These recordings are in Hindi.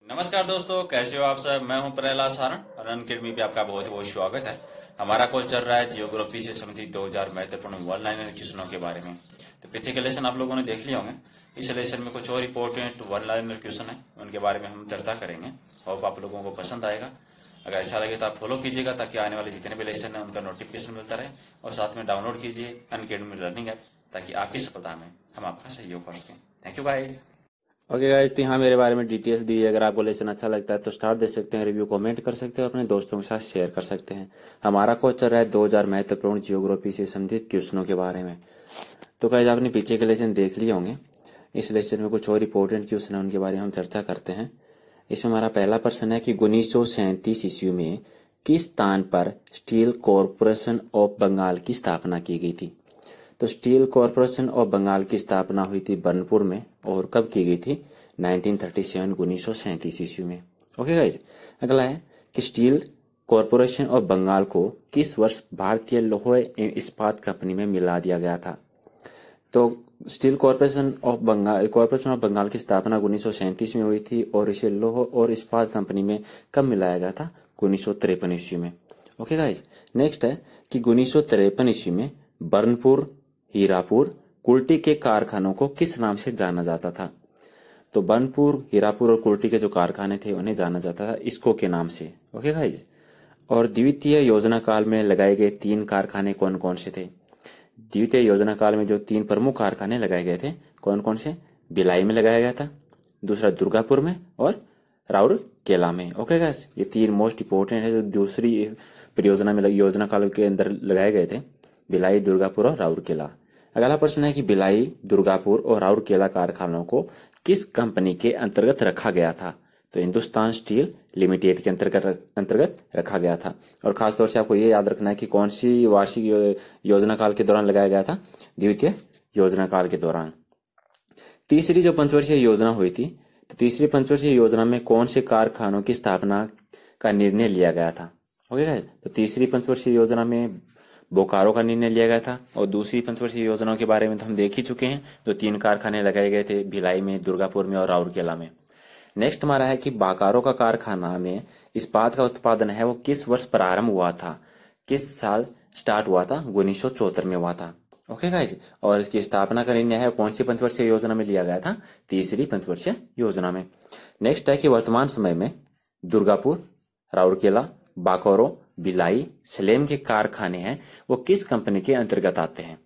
नमस्कार दोस्तों, कैसे हो आप सब। मैं हूं प्रहलाद सारण और अनकेडमी पे आपका बहुत बहुत स्वागत है। हमारा कोर्स चल रहा है जियोग्राफी से संबंधित 2000 महत्वपूर्ण वन लाइनर क्वेश्चनों के बारे में। तो पिछले के लेसन आप लोगों ने देख लिया होंगे। इस लेसन में कुछ और इंपॉर्टेंट वन लाइनर क्वेश्चन है, उनके बारे में हम चर्चा करेंगे। होप आप लोगों को पसंद आएगा। अगर अच्छा लगे तो आप फॉलो कीजिएगा ताकि आने वाले जितने भी लेसन है उनका नोटिफिकेशन मिलता रहे। और साथ में डाउनलोड कीजिए अनकेडमी लर्निंग ऐप ताकि आपकी सफलता में हम आपका सहयोग कर सकें। Thank you guys. Okay guys, तो यहाँ मेरे बारे में डिटेल्स दी है। अगर आपको लेसन अच्छा लगता है तो स्टार दे सकते हैं, रिव्यू कमेंट कर सकते हैं, अपने दोस्तों के साथ शेयर कर सकते हैं। हमारा कोर्स चल रहा है 2000 महत्वपूर्ण जियोग्राफी से संबंधित क्वेश्चनों के बारे में। तो गाइस, आपने पीछे के लेसन देख लिए होंगे। इस लेसन में कुछ और इंपॉर्टेंट क्वेश्चन है, उनके बारे में हम चर्चा करते हैं। इसमें हमारा पहला प्रश्न है कि 1937 ईस्वी में किस स्थान पर स्टील कॉरपोरेशन ऑफ बंगाल की स्थापना की गई थी। तो स्टील कॉरपोरेशन ऑफ बंगाल की स्थापना हुई थी बर्नपुर में, और कब की गई थी 1937 1937 ईस्वी में। ओके गाइज, अगला है कि स्टील कॉरपोरेशन ऑफ बंगाल को किस वर्ष भारतीय लौह एवं इस्पात कंपनी में मिला दिया गया था। तो स्टील कॉरपोरेशन ऑफ बंगाल की स्थापना 1937 में हुई थी और इसे लौह और इस्पात कंपनी में कब मिलाया गया था 1953 ईस्वी में। ओके गाइज, नेक्स्ट है कि 1953 ईस्वी में बर्नपुर, हीरापुर, कुल्टी के कारखानों को किस नाम से जाना जाता था। तो बर्नपुर, हीरापुर और कुल्टी के जो कारखाने थे उन्हें जाना जाता था इसको के नाम से। ओके गाइज, और द्वितीय योजना काल में लगाए गए 3 कारखाने कौन कौन से थे। द्वितीय योजना काल में जो 3 प्रमुख कारखाने लगाए गए थे कौन कौन से। भिलाई में लगाया गया था, दूसरा दुर्गापुर में और राउरकेला में। ओके गाइज, ये 3 मोस्ट इंपोर्टेंट है जो दूसरी परियोजना में योजना काल के अंदर लगाए गए थे, भिलाई, दुर्गापुर और राउरकेला। अगला प्रश्न है कि भिलाई, दुर्गापुर और राउरकेला कारखानों को किस कंपनी के अंतर्गत रखा गया था। तो हिंदुस्तान स्टील लिमिटेड के अंतर्गत रखा गया था। और खासतौर से आपको ये याद रखना है कि कौन सी वार्षिक योजना काल के दौरान लगाया गया था, द्वितीय योजना काल के दौरान। तीसरी जो पंचवर्षीय योजना हुई थी, तो तीसरी पंचवर्षीय योजना में कौन से कारखानों की स्थापना का निर्णय लिया गया था। ओके, तो तीसरी पंचवर्षीय योजना में बोकारो का निर्णय लिया गया था। और दूसरी पंचवर्षीय योजनाओं के बारे में तो हम देख ही चुके हैं, जो 3 कारखाने लगाए गए थे, भिलाई में, दुर्गापुर में और राउरकेला में। नेक्स्ट हमारा है कि बोकारो का कारखाना में इस्पात का उत्पादन है वो किस वर्ष प्रारंभ हुआ था, किस साल स्टार्ट हुआ था, 1974 में हुआ था। ओके गाइज, और इसकी स्थापना का निर्णय है कौन सी पंचवर्षीय योजना में लिया गया था, तीसरी पंचवर्षीय योजना में। नेक्स्ट है कि वर्तमान समय में दुर्गापुर, राउरकेला, बोकारो, भिलाई, सलेम के कारखाने हैं वो किस कंपनी के अंतर्गत आते हैं।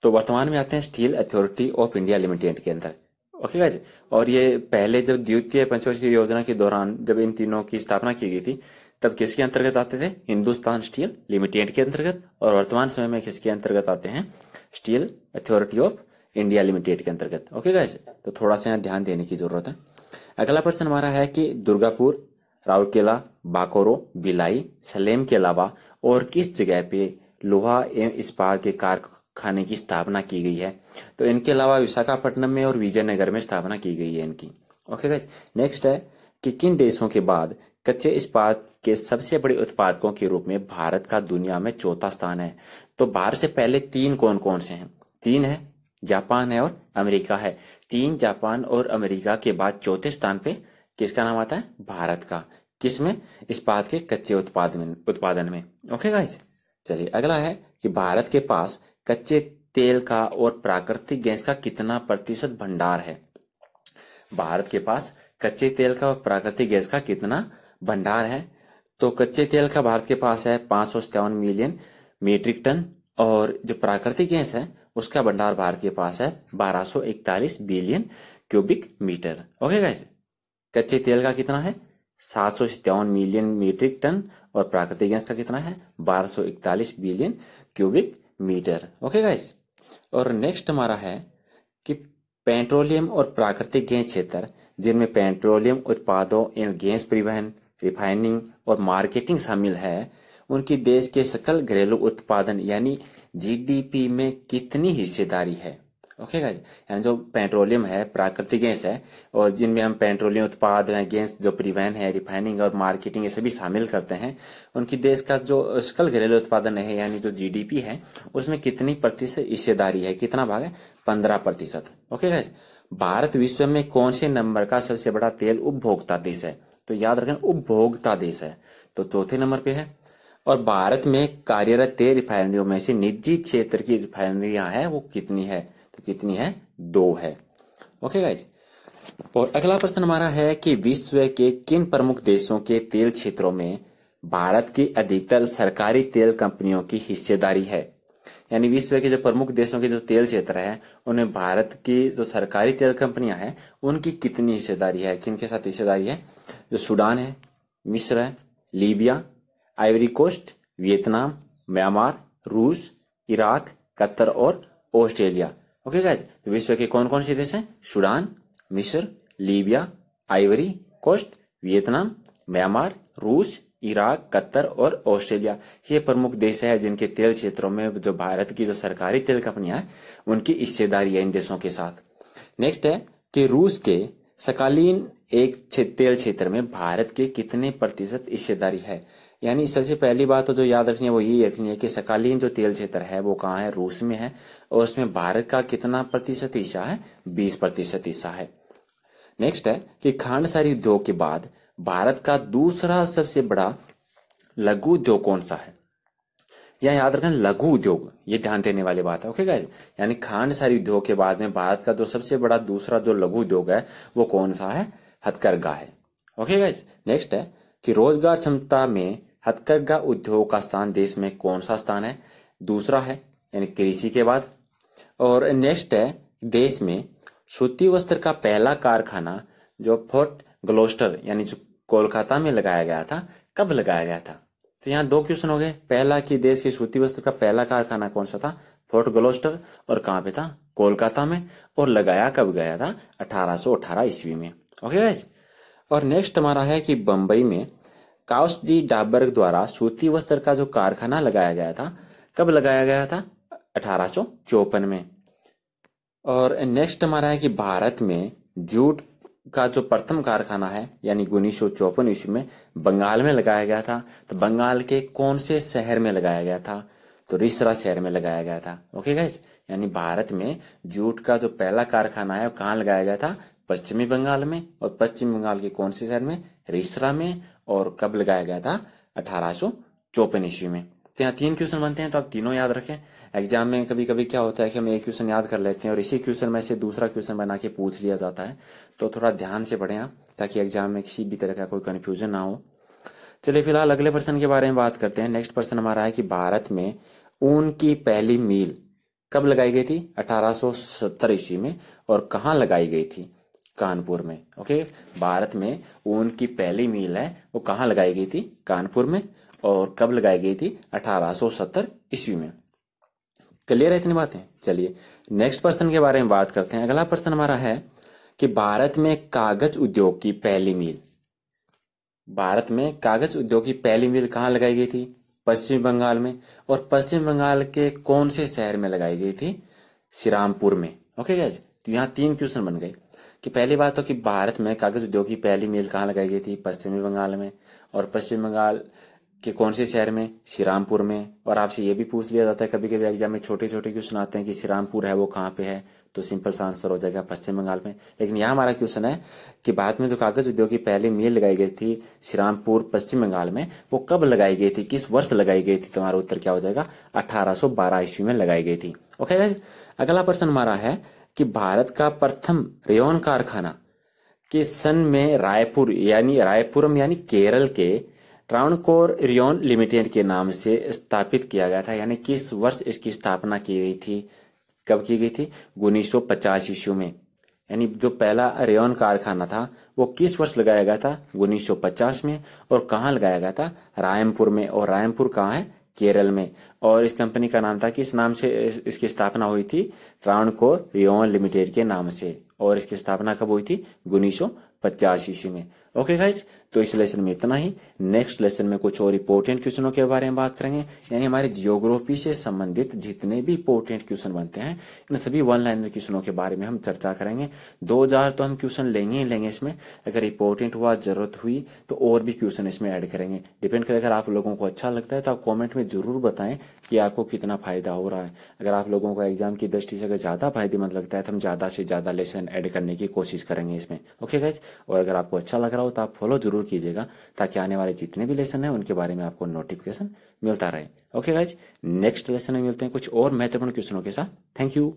तो वर्तमान में आते हैं steel authority of India limited के अंदर। ओके गाइज, और ये पहले जब द्वितीय पंचवर्षीय योजना के दौरान जब इन तीनों की स्थापना की गई थी तब किसके अंतर्गत आते थे, हिंदुस्तान स्टील लिमिटेड के अंतर्गत। और वर्तमान समय में किसके अंतर्गत आते हैं, steel authority of India limited के अंतर्गत। ओके गाइज, तो थोड़ा सा यहाँ ध्यान देने की जरूरत है। अगला प्रश्न हमारा है कि दुर्गापुर, राउरकेला, बोकारो, भिलाई, सलेम के अलावा और किस जगह पे लोहा एवं इस्पात के कारखाने की स्थापना की गई है। तो इनके अलावा विशाखापट्टनम में और विजयनगर में स्थापना की गई है इनकी। ओके गाइस, नेक्स्ट है कि किन देशों के बाद कच्चे इस्पात के सबसे बड़े उत्पादकों के रूप में भारत का दुनिया में 4था स्थान है। तो भारत से पहले 3 कौन कौन से हैं, चीन है, जापान है और अमेरिका है। चीन, जापान और अमेरिका के बाद 4थे स्थान पे किसका नाम आता है, भारत का। किसमें, इस्पात के कच्चे उत्पादन में। ओके गाइज, चलिए अगला है कि भारत के पास कच्चे तेल का और प्राकृतिक गैस का कितना प्रतिशत भंडार है। भारत के पास कच्चे तेल का और प्राकृतिक गैस का कितना भंडार है। तो कच्चे तेल का भारत के पास है 557 मिलियन मीट्रिक टन, और जो प्राकृतिक गैस है उसका भंडार भारत के पास है 1241 billion cubic metre. Okay guys, कच्चे तेल का कितना है 757 मिलियन मीट्रिक टन और प्राकृतिक गैस का कितना है 1241 billion cubic metre. Okay guys, और नेक्स्ट हमारा है कि पेट्रोलियम और प्राकृतिक गैस क्षेत्र जिनमें पेट्रोलियम उत्पादों एवं गैस परिवहन, रिफाइनिंग और मार्केटिंग शामिल है, उनकी देश के सकल घरेलू उत्पादन यानी जीडीपी में कितनी हिस्सेदारी है। ओके गाइस, यानी जो पेट्रोलियम है, प्राकृतिक गैस है, और जिनमें हम पेट्रोलियम उत्पाद है, गैस जो परिवहन है, रिफाइनिंग और मार्केटिंग ये सभी शामिल करते हैं, उनकी देश का जो सकल घरेलू उत्पादन है यानी जो जीडीपी है उसमें कितनी प्रतिशत हिस्सेदारी है, कितना भाग है 15%। ओके गाइस, भारत विश्व में कौन से नंबर का सबसे बड़ा तेल उपभोक्ता देश है? तो याद रखें, उपभोक्ता देश है, तो चौथे नंबर पे है। और भारत में कार्यरत तेल रिफाइनरियों में से निजी क्षेत्र की रिफाइनरियां हैं वो कितनी है? तो कितनी है? 2 है। Okay guys. और अगला प्रश्न हमारा है कि विश्व के किन प्रमुख देशों के तेल क्षेत्रों में भारत की अधिकतर सरकारी तेल कंपनियों की हिस्सेदारी है? यानी विश्व के जो प्रमुख देशों के जो तेल क्षेत्र है उनमें भारत की जो सरकारी तेल कंपनियां हैं उनकी कितनी हिस्सेदारी है? किनके साथ हिस्सेदारी है? जो सूडान है, मिस्र है, Libya, Ivory Coast, Vietnam, Myanmar, रूस, इराक, कतर और ऑस्ट्रेलिया। ओके गाइज, तो विश्व के कौन कौन से देश हैं? सूडान, मिस्र, Libya, Ivory Coast, Vietnam, Myanmar, रूस, इराक, कतर और ऑस्ट्रेलिया। ये प्रमुख देश है जिनके तेल क्षेत्रों में जो भारत की जो सरकारी तेल कंपनियां हैं उनकी हिस्सेदारी है इन देशों के साथ। नेक्स्ट है कि रूस के सकालीन एक तेल क्षेत्र में भारत के कितने प्रतिशत हिस्सेदारी है? यानी सबसे पहली बात तो जो याद रखनी है वो यही रखनी है कि सकालीन जो तेल क्षेत्र है वो कहाँ है? रूस में है। और उसमें भारत का कितना प्रतिशत हिस्सा है? 20% हिस्सा है। नेक्स्ट है कि खांडसारी उद्योग के बाद भारत का दूसरा सबसे बड़ा लघु उद्योग कौन सा है? यह याद रखना, लघु उद्योग, ये ध्यान देने वाली बात है। ओके गाइस, यानी खांडसारी उद्योग के बाद में भारत का जो सबसे बड़ा दूसरा जो लघु उद्योग है वो कौन सा है? हथकरघा है। Okay guys. नेक्स्ट है कि रोजगार क्षमता में हथकरघा उद्योग का स्थान देश में कौन सा स्थान है? दूसरा है, यानी कृषि के बाद। और नेक्स्ट है देश में सूती वस्त्र का पहला कारखाना जो फोर्ट ग्लोस्टर यानी जो कोलकाता में लगाया गया था, कब लगाया गया था? तो यहाँ 2 क्वेश्चन हो गए। पहला कि देश के सूती वस्त्र का पहला कारखाना कौन सा था? फोर्ट ग्लोस्टर। और कहाँ पे था? कोलकाता में। और लगाया कब गया था? 1818 ईस्वी में। Okay guys. और नेक्स्ट हमारा है कि बंबई में काउसजी डाबर्ग द्वारा सूती वस्त्र का जो कारखाना लगाया गया था, कब लगाया गया था? 1854 में। और नेक्स्ट हमारा है कि भारत में जूट का जो प्रथम कारखाना है यानी 1954 ईस्वी में बंगाल में लगाया गया था। तो बंगाल के कौन से शहर में लगाया गया था? तो रिसरा शहर में लगाया गया था। ओके गाइस, यानी भारत में जूट का जो पहला कारखाना है वो कहाँ लगाया गया था? पश्चिमी बंगाल में। और पश्चिमी बंगाल के कौन से शहर में? रिसरा में। और कब लगाया गया था? 1854 ईस्वी में। तो यहाँ 3 क्वेश्चन बनते हैं, तो आप तीनों याद रखें। एग्जाम में कभी कभी क्या होता है कि हम एक क्वेश्चन याद कर लेते हैं और इसी क्वेश्चन में से दूसरा क्वेश्चन बना के पूछ लिया जाता है, तो थोड़ा ध्यान से पढ़ें आप, ताकि एग्जाम में किसी भी तरह का कोई कंफ्यूजन ना हो। चलिए फिलहाल अगले प्रश्न के बारे में बात करते हैं। नेक्स्ट प्रश्न हमारा है कि भारत में ऊन की पहली मील कब लगाई गई थी? 1870 ईस्वी में। और कहाँ लगाई गई थी? कानपुर में। ओके, भारत में ऊन की पहली मील है वो कहाँ लगाई गई थी? कानपुर में। और कब लगाई गई थी? 1870 ईस्वी में। क्लियर है इतनी बातें? चलिए नेक्स्ट प्रश्न के बारे में बात करते हैं। अगला प्रश्न हमारा है कि भारत में कागज उद्योग की पहली मील, भारत में कागज उद्योग की पहली मील कहाँ लगाई गई थी? पश्चिम बंगाल में। और पश्चिम बंगाल के कौन से शहर में लगाई गई थी? श्रीरामपुर में। ओके गाइस, तो यहाँ 3 क्वेश्चन बन गए कि पहली बात तो कि भारत में कागज उद्योग की पहली मील कहाँ लगाई गई थी? पश्चिमी बंगाल में। और पश्चिम बंगाल कि कौन से शहर में? श्रीरामपुर में। और आपसे ये भी पूछ लिया जाता है कभी कभी एग्जाम में, छोटे छोटे क्वेश्चन आते हैं कि श्रीरामपुर है वो कहाँ पे है? तो सिंपल सा आंसर हो जाएगा पश्चिम बंगाल में। लेकिन यहाँ हमारा क्वेश्चन है कि भारत में जो कागज उद्योग की पहली मील लगाई गई थी श्रीरामपुर पश्चिम बंगाल में, वो कब लगाई गई थी? किस वर्ष लगाई गई थी? तो हमारा उत्तर क्या हो जाएगा? 1812 ईस्वी में लगाई गई थी। ओके गाइस, अगला प्रश्न हमारा है कि भारत का प्रथम रेयन कारखाना किस सन में रायपुरम यानी केरल के ट्रावणकोर रेयन लिमिटेड के नाम से स्थापित किया गया था? यानी किस वर्ष इसकी स्थापना की गई थी? कब की गई थी? 1950 ईस्वी में। यानी जो पहला रेयन कारखाना था वो किस वर्ष लगाया गया था? 1950 में। और कहाँ लगाया गया था? रायपुर में। और रायपुर कहाँ है? केरल में। और इस कंपनी का नाम था, किस नाम से इसकी स्थापना हुई थी? ट्रावणकोर रेयन लिमिटेड के नाम से। और इसकी स्थापना कब हुई थी? 1950 ईस्वी में। ओके गाइज, तो इस लेसन में इतना ही। नेक्स्ट लेसन में कुछ और इंपॉर्टेंट क्वेश्चनों के बारे में बात करेंगे, यानी हमारे जियोग्राफी से संबंधित जितने भी इंपॉर्टेंट क्वेश्चन बनते हैं इन सभी वन लाइनर क्वेश्चनों के बारे में हम चर्चा करेंगे। 2000 तो हम क्वेश्चन लेंगे ही लेंगे इसमें, अगर इंपॉर्टेंट हुआ, जरूरत हुई तो और भी क्वेश्चन इसमें ऐड करेंगे। डिपेंड करेगा, अगर आप लोगों को अच्छा लगता है तो आप कॉमेंट में जरूर बताएं कि आपको कितना फायदा हो रहा है। अगर आप लोगों को एग्जाम की दृष्टि से अगर ज्यादा फायदेमंद लगता है तो हम ज्यादा से ज्यादा लेसन ऐड करने की कोशिश करेंगे इसमें। ओके गाइज, और अगर आपको अच्छा लग रहा हो तो आप फॉलो जरूर कीजिएगा, ताकि आने वाले जितने भी लेसन है उनके बारे में आपको नोटिफिकेशन मिलता रहे। ओके गाइज, नेक्स्ट लेसन में मिलते हैं कुछ और महत्वपूर्ण क्वेश्चनों के साथ। Thank you.